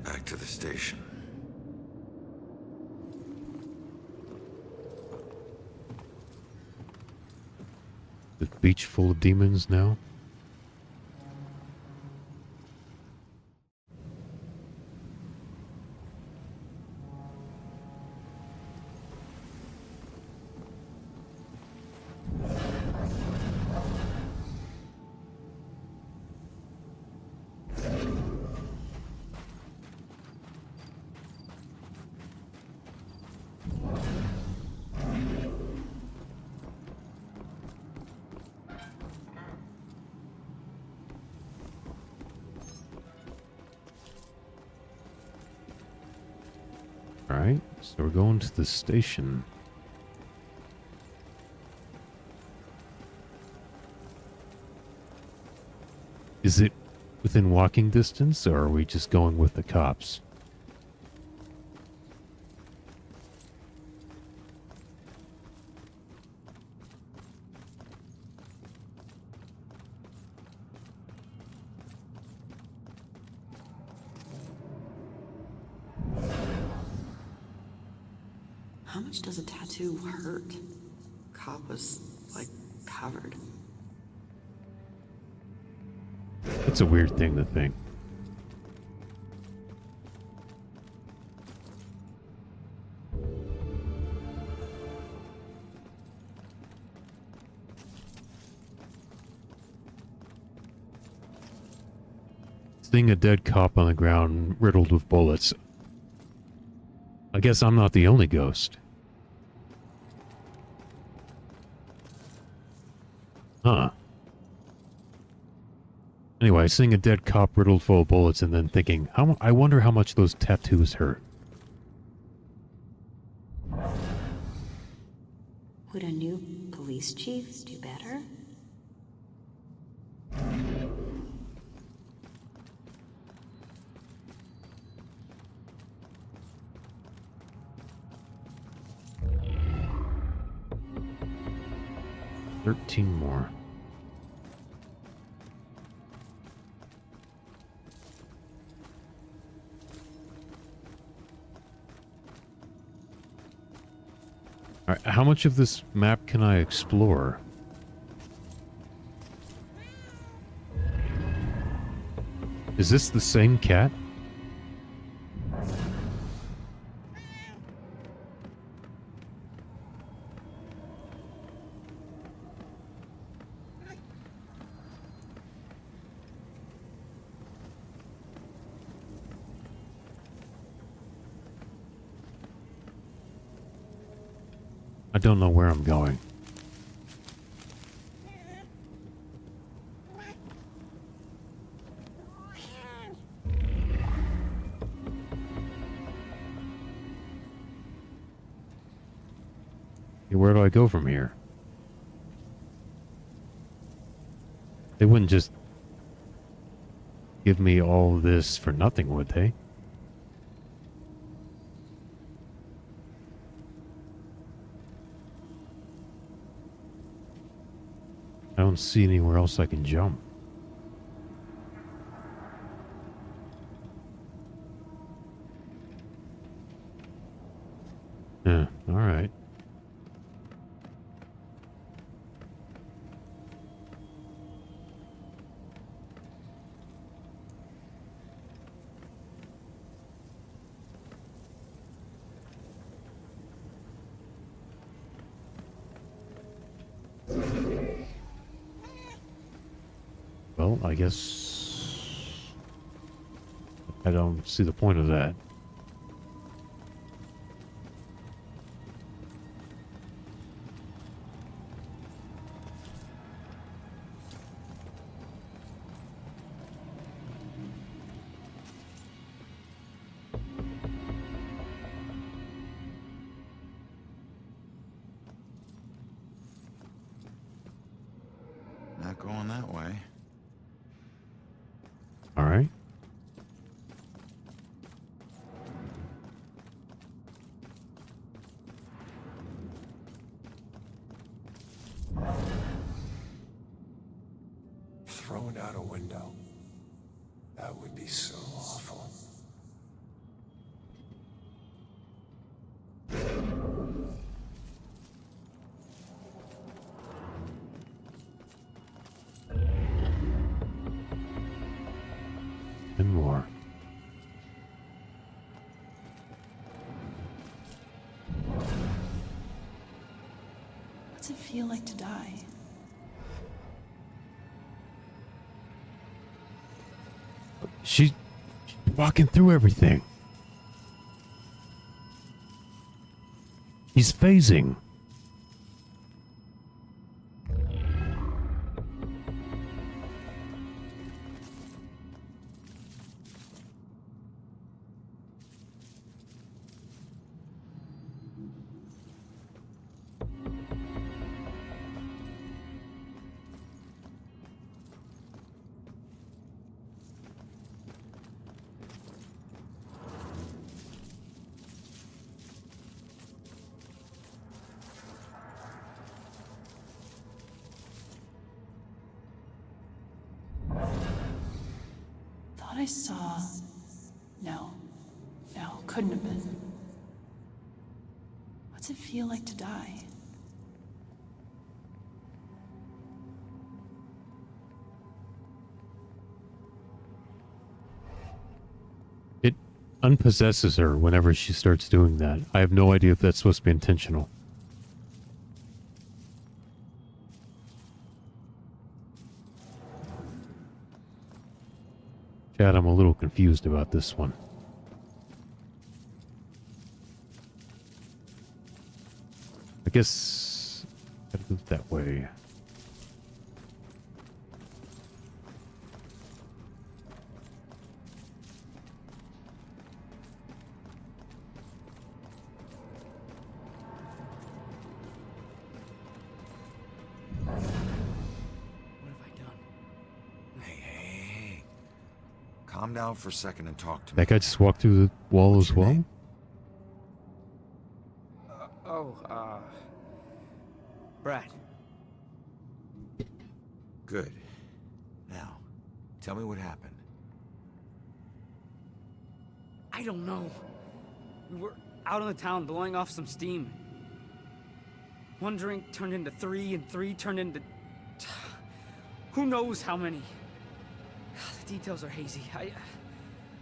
Back to the station. The beach full of demons now? Alright, so we're going to the station. Is it within walking distance, or are we just going with the cops? How much does a tattoo hurt? Cop was, like, covered. It's a weird thing to think. Seeing a dead cop on the ground riddled with bullets. I guess I'm not the only ghost. Huh. Anyway, seeing a dead cop riddled full of bullets and then thinking, I wonder how much those tattoos hurt. Would a new police chief do better? $13 more. All right, how much of this map can I explore? Is this the same cat? I don't know where I'm going. Where do I go from here? They wouldn't just give me all this for nothing, would they? I don't see anywhere else I can jump. Yeah, all right. Well, I guess I don't see the point of that. Not going that way. All right. Thrown out a window. That would be so awful. more. What's it feel like to die? She's walking through everything. He's phasing. Thought I saw... No. No, couldn't have been. What's it feel like to die? It unpossesses her whenever she starts doing that. I have no idea if that's supposed to be intentional. Chad, I'm a little confused about this one. I guess gotta go that way. What have I done? Hey. Calm down for a second and talk to me. That guy just walked through the wall What's as your well? name? Brad. Good. Now, tell me what happened. I don't know. We were out on the town blowing off some steam. One drink turned into three, and three turned into... who knows how many. The details are hazy.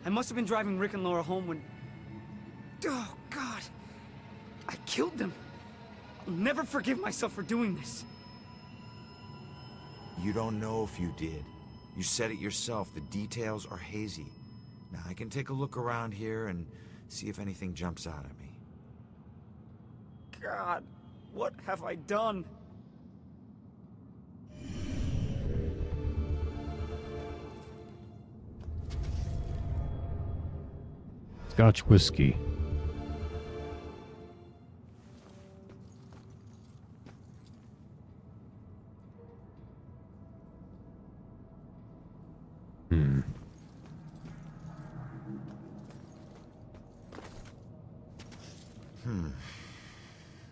I must have been driving Rick and Laura home when... Oh, God. I killed them. I'll never forgive myself for doing this. You don't know if you did. You said it yourself. The details are hazy. Now, I can take a look around here and see if anything jumps out at me. God, what have I done? Scotch whiskey.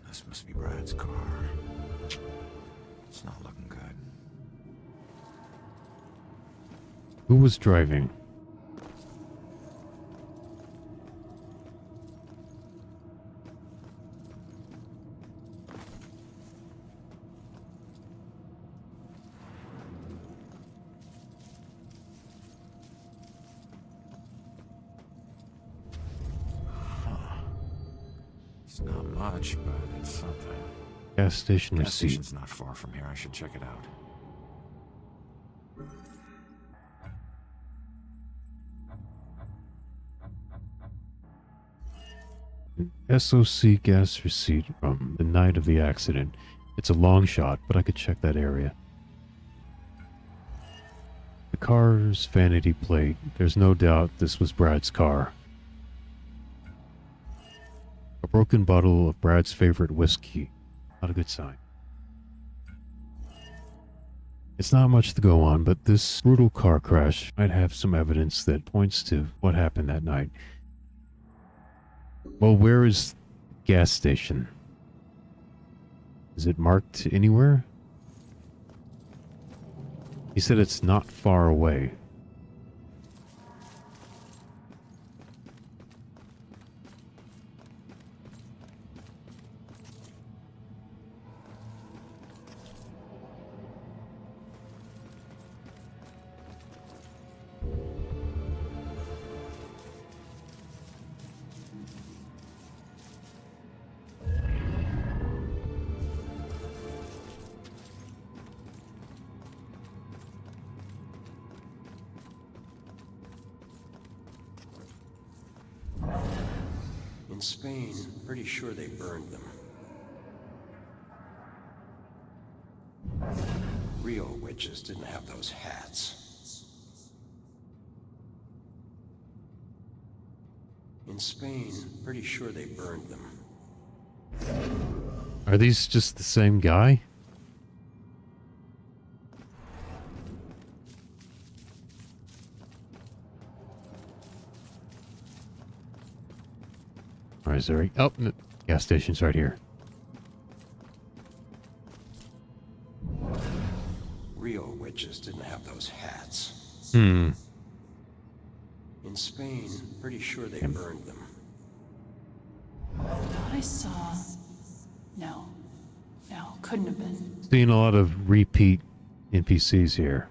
This must be Brad's car. It's not looking good. Who was driving? It's not much, but it's something. Gas station Gas receipt. station's not far from here. I should check it out. SOC gas receipt from the night of the accident. It's a long shot, but I could check that area. The car's vanity plate. There's no doubt this was Brad's car. A broken bottle of Brad's favorite whiskey. Not a good sign. It's not much to go on, but this brutal car crash might have some evidence that points to what happened that night. Well, where is the gas station? Is it marked anywhere? He said it's not far away. In Spain, pretty sure they burned them. Real witches didn't have those hats. In Spain, pretty sure they burned them. Are these just the same guy? Or is there a... Oh, the gas station's right here. Real witches didn't have those hats. Hmm. In Spain, pretty sure they burned them. Thought I saw. No. No, couldn't have been. Seeing a lot of repeat NPCs here.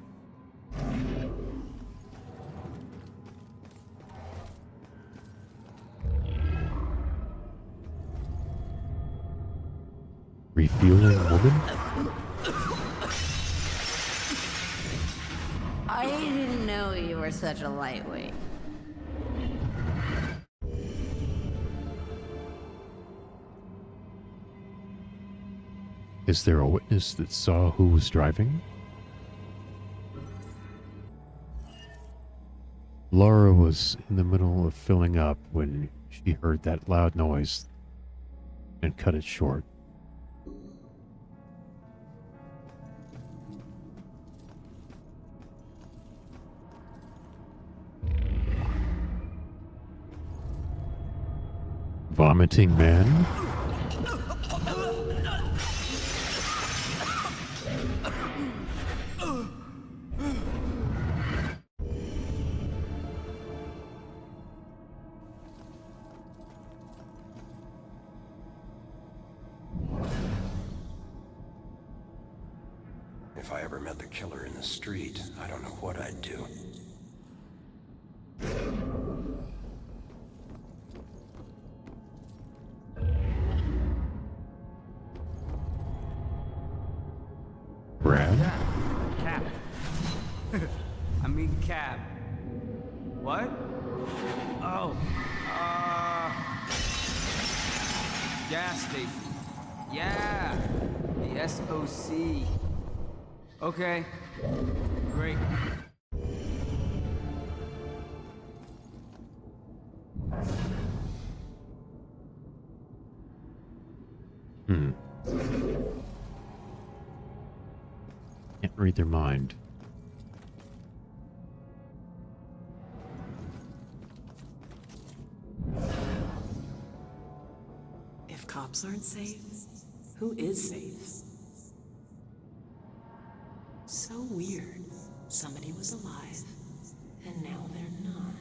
Refueling woman? I didn't know you were such a lightweight. Is there a witness that saw who was driving? Laura was in the middle of filling up when she heard that loud noise and cut it short. Vomiting man? If I ever met the killer in the street, I don't know what I'd do. Brad? Cab. I mean cab. What? Oh. Gas station. Yeah. The SOC. Okay. Great. Hmm. Can't read their mind. If cops aren't safe, who is safe? So weird. Somebody was alive, and now they're not.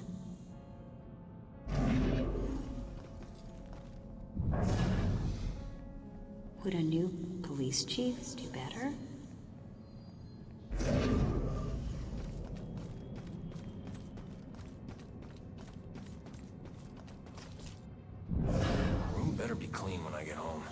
Would a new police chief do better? Room better be clean when I get home.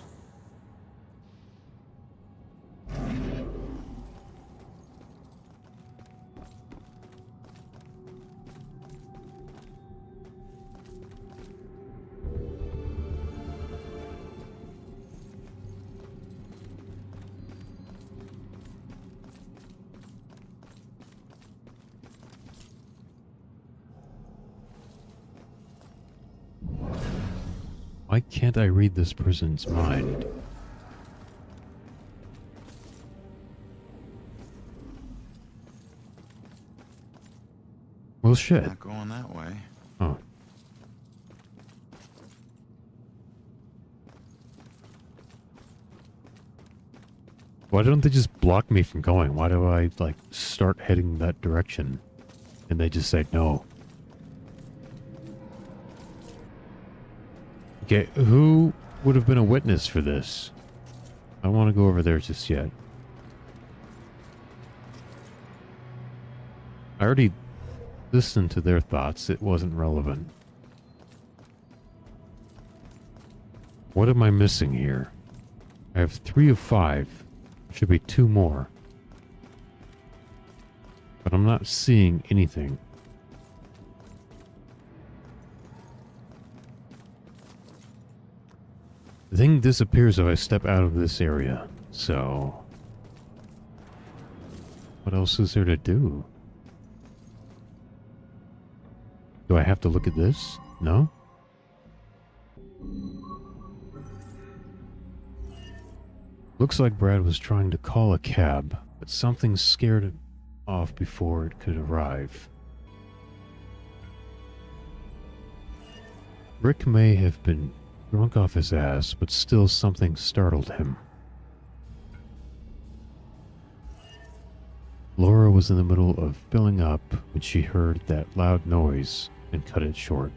Why can't I read this person's mind? Well, shit. Not going that way. Oh. Why don't they just block me from going? Why do I, like, start heading that direction? And they just say no. Okay, who would have been a witness for this? I don't want to go over there just yet. I already listened to their thoughts. It wasn't relevant. What am I missing here? I have 3 of 5. Should be 2 more. But I'm not seeing anything. The thing disappears if I step out of this area, so... What else is there to do? Do I have to look at this? No? Looks like Brad was trying to call a cab, but something scared it off before it could arrive. Rick may have been drunk off his ass, but still something startled him. Laura was in the middle of filling up when she heard that loud noise and cut it short.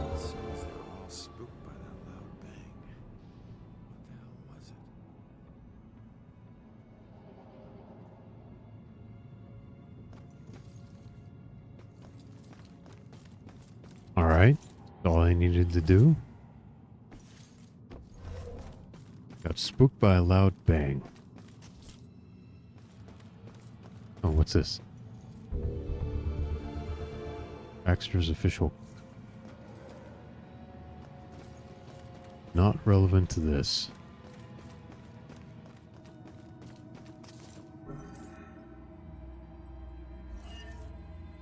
It seems they were all spooked by that loud bang. What the hell was it? Alright, all I needed to do. Got spooked by a loud bang. Oh, what's this? Baxter's official. Not relevant to this.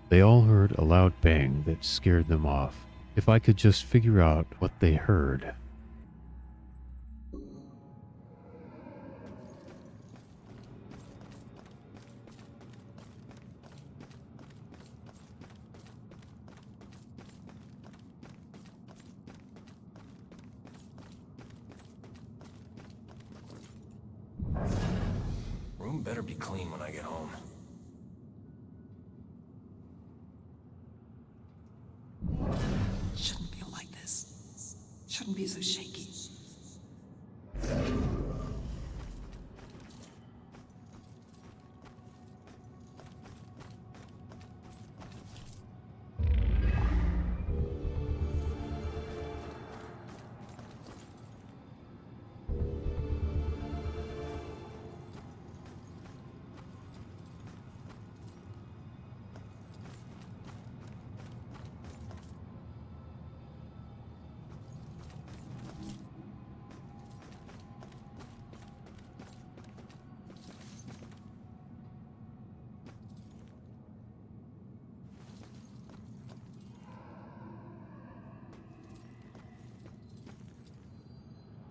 They all heard a loud bang that scared them off. If I could just figure out what they heard. Room better be clean when I get home. Shouldn't feel like this. Shouldn't be so shaky.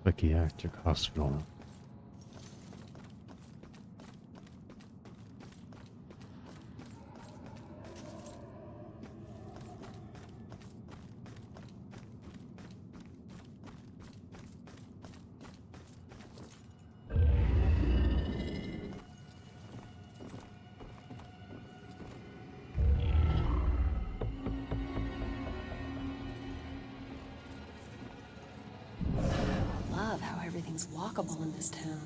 Psychiatric hospital. Love how everything's walkable in this town.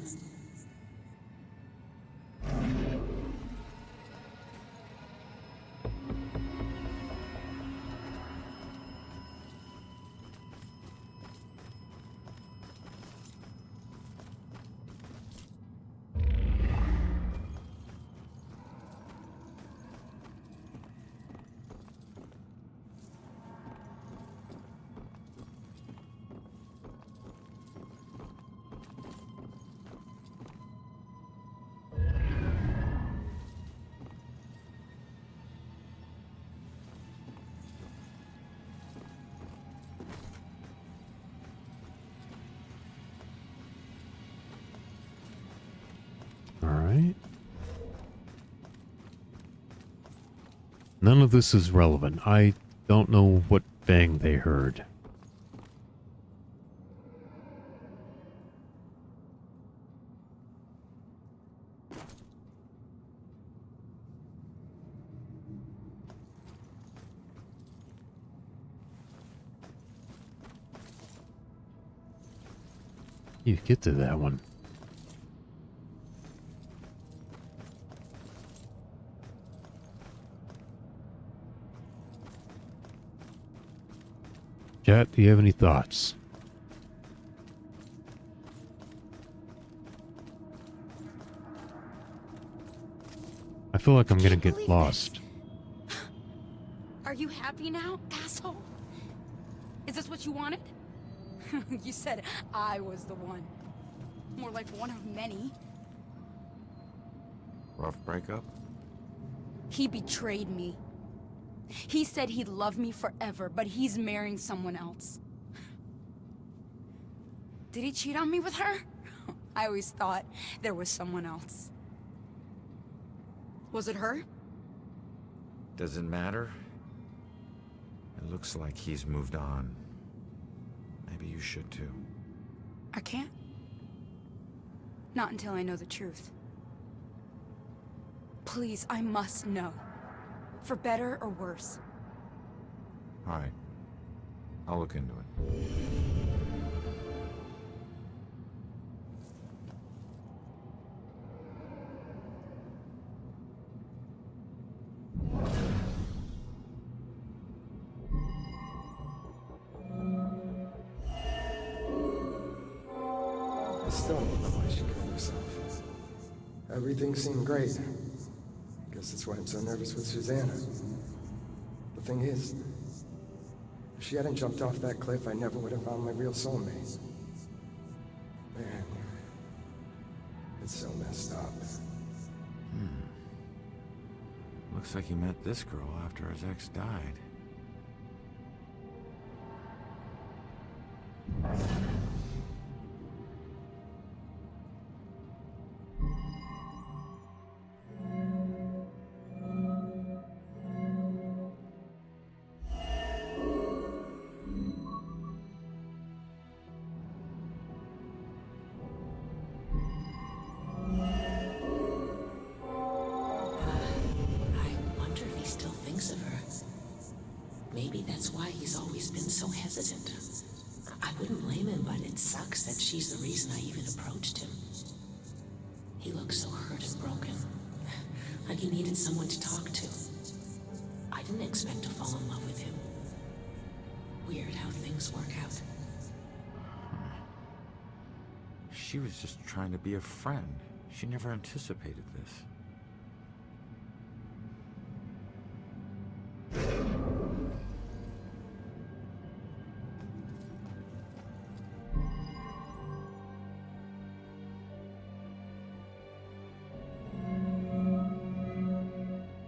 Alright. None of this is relevant. I don't know what bang they heard. You get to that one. Chat, do you have any thoughts? I feel like I'm gonna Can't get believe lost. this. Are you happy now, asshole? Is this what you wanted? You said I was the one. More like one of many. Rough breakup? He betrayed me. He said he'd love me forever, but he's marrying someone else. Did he cheat on me with her? I always thought there was someone else. Was it her? Does it matter? It looks like he's moved on. Maybe you should too. I can't. Not until I know the truth. Please, I must know. For better or worse. Alright. I'll look into it. I still don't know why she killed herself. Everything seemed great. Guess that's why I'm so nervous with Susanna. The thing is, if she hadn't jumped off that cliff, I never would have found my real soulmate. Man, it's so messed up. Looks like he met this girl after his ex died. I wonder if he still thinks of her. Maybe that's why he's always been so hesitant. I wouldn't blame him, but it sucks that she's the reason I even approached him. He looks so hurt and broken. Like he needed someone to talk to. I didn't expect to fall in love with him. Weird how things work out. She was just trying to be a friend. She never anticipated this.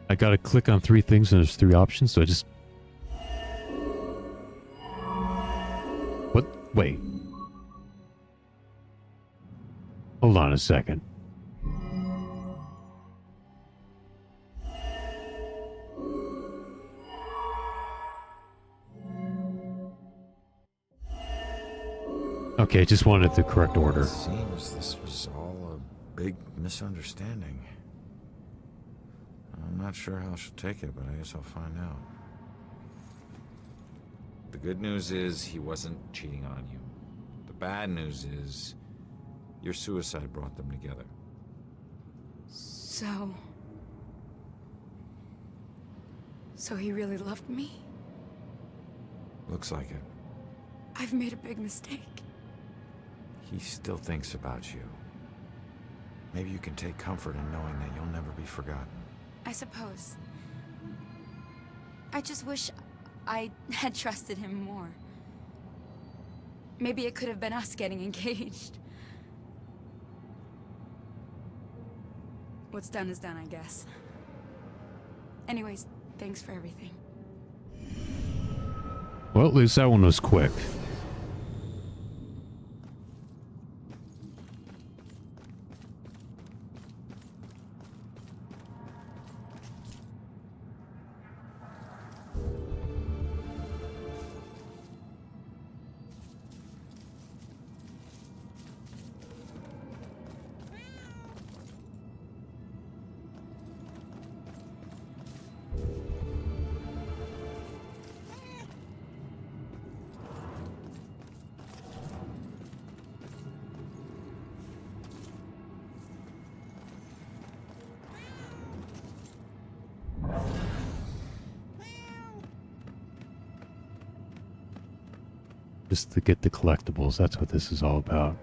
I gotta click on 3 things and there's 3 options, so I just... What? Wait. Hold on a second. Okay, just wanted the correct order. It seems this was all a big misunderstanding. I'm not sure how she'll take it, but I guess I'll find out. The good news is he wasn't cheating on you. The bad news is your suicide brought them together. So he really loved me? Looks like it. I've made a big mistake. He still thinks about you. Maybe you can take comfort in knowing that you'll never be forgotten. I suppose. I just wish I had trusted him more. Maybe it could have been us getting engaged. What's done is done, I guess. Anyways, thanks for everything. Well, at least that one was quick. Just to get the collectibles. That's what this is all about.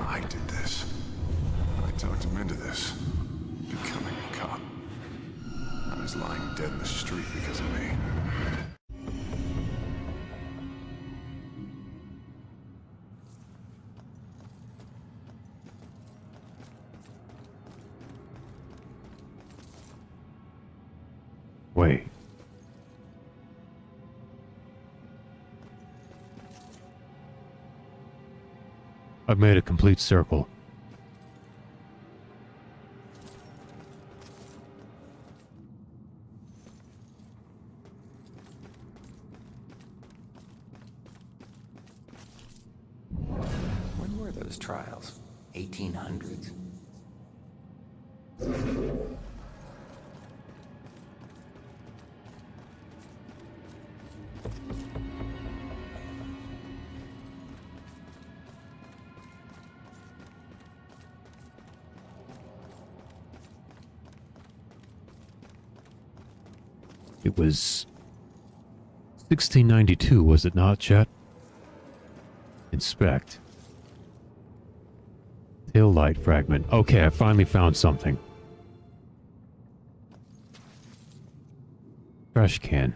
I did this. I talked him into this. Becoming a cop. I was lying dead in the street because of me. Wait. I've made a complete circle. When were those trials? 1800s? It was 1692, was it not, Chet? Inspect. Tail light fragment. Okay, I finally found something. Trash can.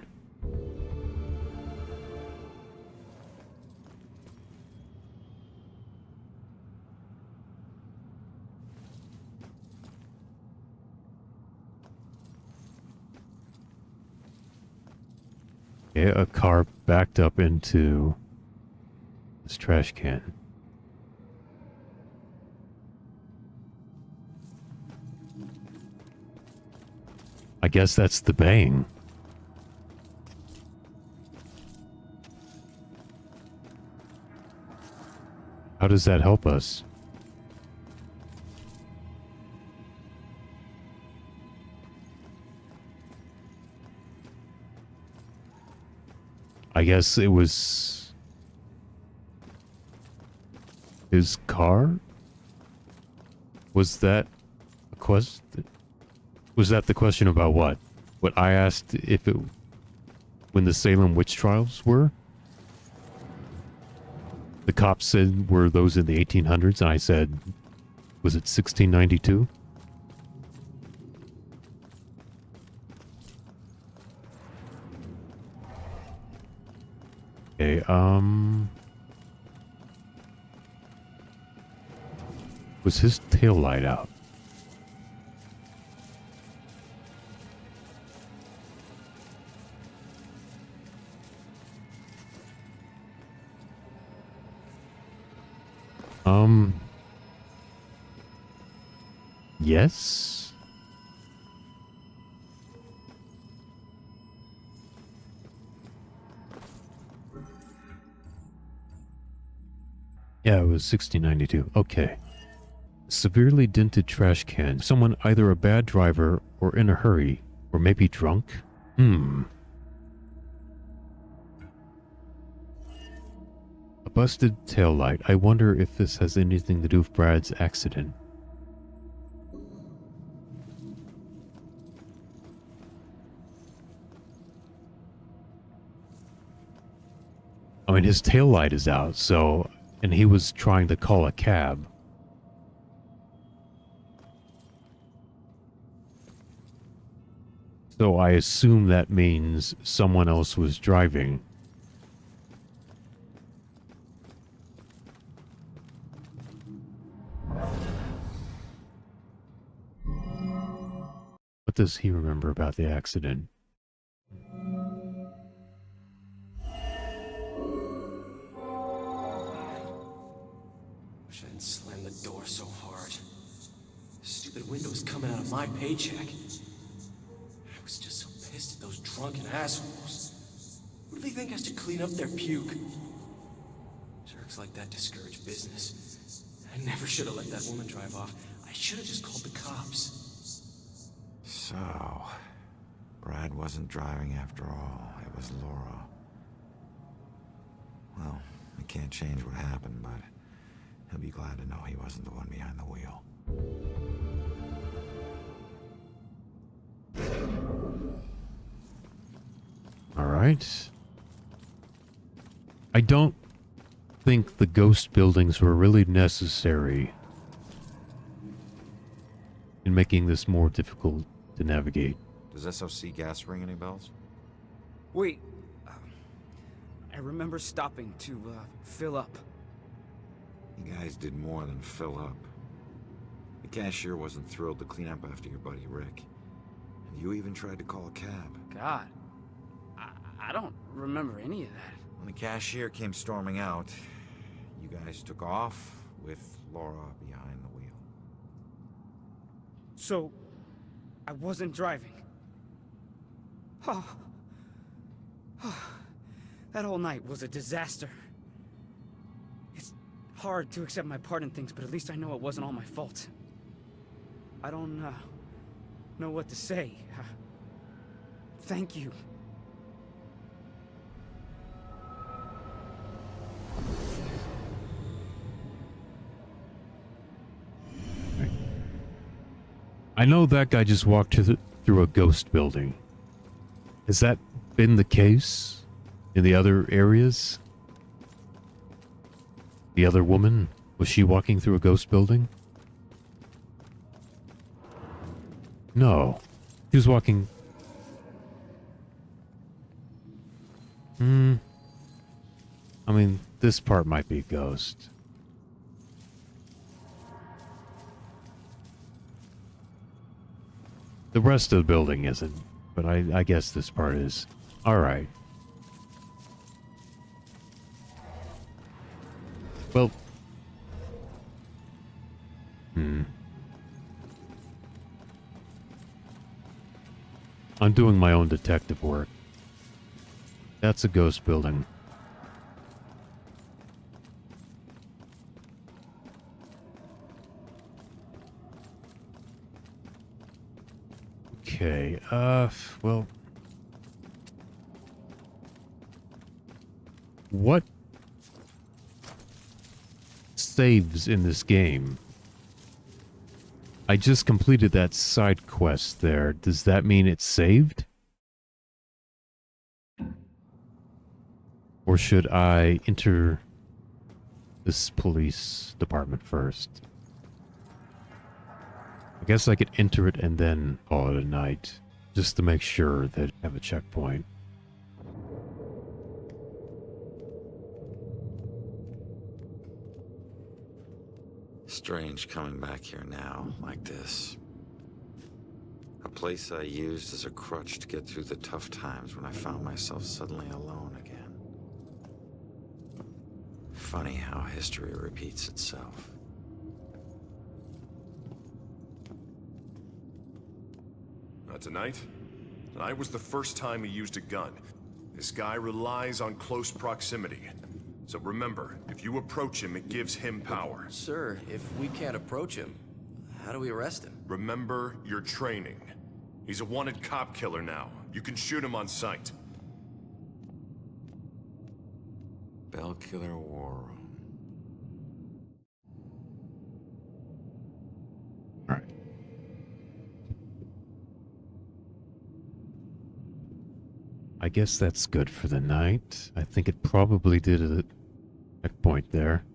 Okay, a car backed up into this trash can. I guess that's the bang. How does that help us? I guess it was his car? Was that a question? Was that the question about what? What I asked if it... when the Salem witch trials were? The cops said were those in the 1800s, and I said, was it 1692? Okay, was his tail light out? Yes? Yeah, it was 1692. Okay. Severely dented trash can. Someone either a bad driver or in a hurry, or maybe drunk? A busted taillight. I wonder if this has anything to do with Brad's accident. I mean, his taillight is out, so... And he was trying to call a cab. So I assume that means someone else was driving. What does he remember about the accident? Wish I hadn't slammed the door so hard. The stupid window's coming out of my paycheck. I was just so pissed at those drunken assholes. Who do they think has to clean up their puke? Jerks like that discourage business. I never should have let that woman drive off. I should have just called the cops. So, Brad wasn't driving after all. It was Laura. Well, I can't change what happened, but he'll be glad to know he wasn't the one behind the wheel. All right. I don't think the ghost buildings were really necessary in making this more difficult to navigate. Does SOC gas ring any bells? Wait. I remember stopping to fill up. You guys did more than fill up. The cashier wasn't thrilled to clean up after your buddy Rick. And you even tried to call a cab. God. I don't remember any of that. When the cashier came storming out, you guys took off with Laura behind the wheel. So, I wasn't driving. Oh. That whole night was a disaster. It's hard to accept my part in things, but at least I know it wasn't all my fault. I don't know what to say. Thank you. I know that guy just walked through a ghost building. Has that been the case in the other areas? The other woman, was she walking through a ghost building? No. She was walking... I mean, this part might be a ghost. The rest of the building isn't, but I guess this part is. Alright. Well... I'm doing my own detective work. That's a ghost building. Okay, well... What saves in this game? I just completed that side quest there. Does that mean it's saved? Or should I enter this police department first? I guess I could enter it and then call it a night, just to make sure that I have a checkpoint. Strange coming back here now, like this. A place I used as a crutch to get through the tough times when I found myself suddenly alone again. Funny how history repeats itself. Tonight was the first time he used a gun. This guy relies on close proximity. So remember, if you approach him, it gives him power. Sir, if we can't approach him, how do we arrest him? Remember your training. He's a wanted cop killer now. You can shoot him on sight. Bellkiller War Room. Alright. I guess that's good for the night. I think it probably did a checkpoint there.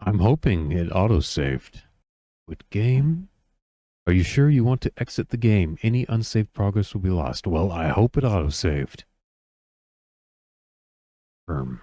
I'm hoping it autosaved. Quit game? Are you sure you want to exit the game? Any unsaved progress will be lost. Well, I hope it autosaved. Firm.